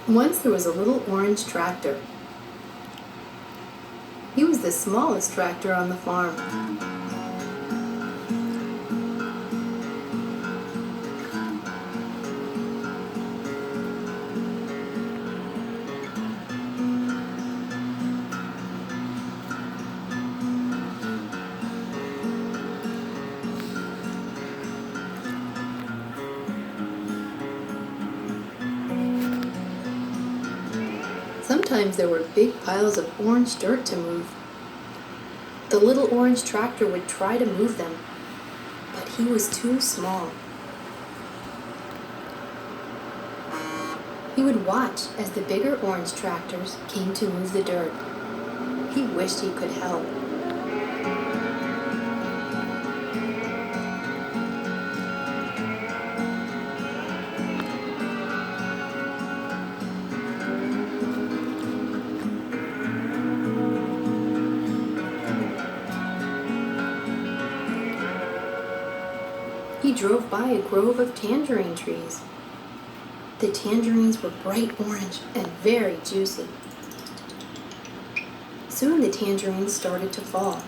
Once there was a little orange tractor. He was the smallest tractor on the farm. Sometimes there were big piles of orange dirt to move. The little orange tractor would try to move them, but he was too small. He would watch as the bigger orange tractors came to move the dirt. He wished he could help. He drove by a grove of tangerine trees. The tangerines were bright orange and very juicy. Soon the tangerines started to fall.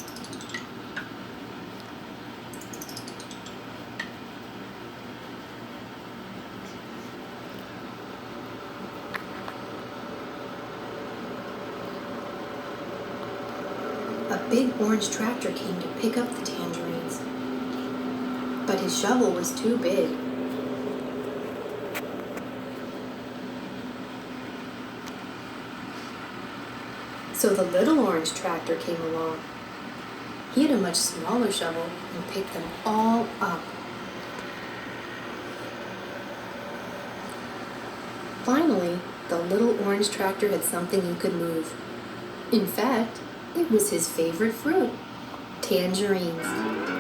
A big orange tractor came to pick up the tangerines, but his shovel was too big. So the little orange tractor came along. He had a much smaller shovel and picked them all up. Finally, the little orange tractor had something he could move. In fact, it was his favorite fruit, tangerines.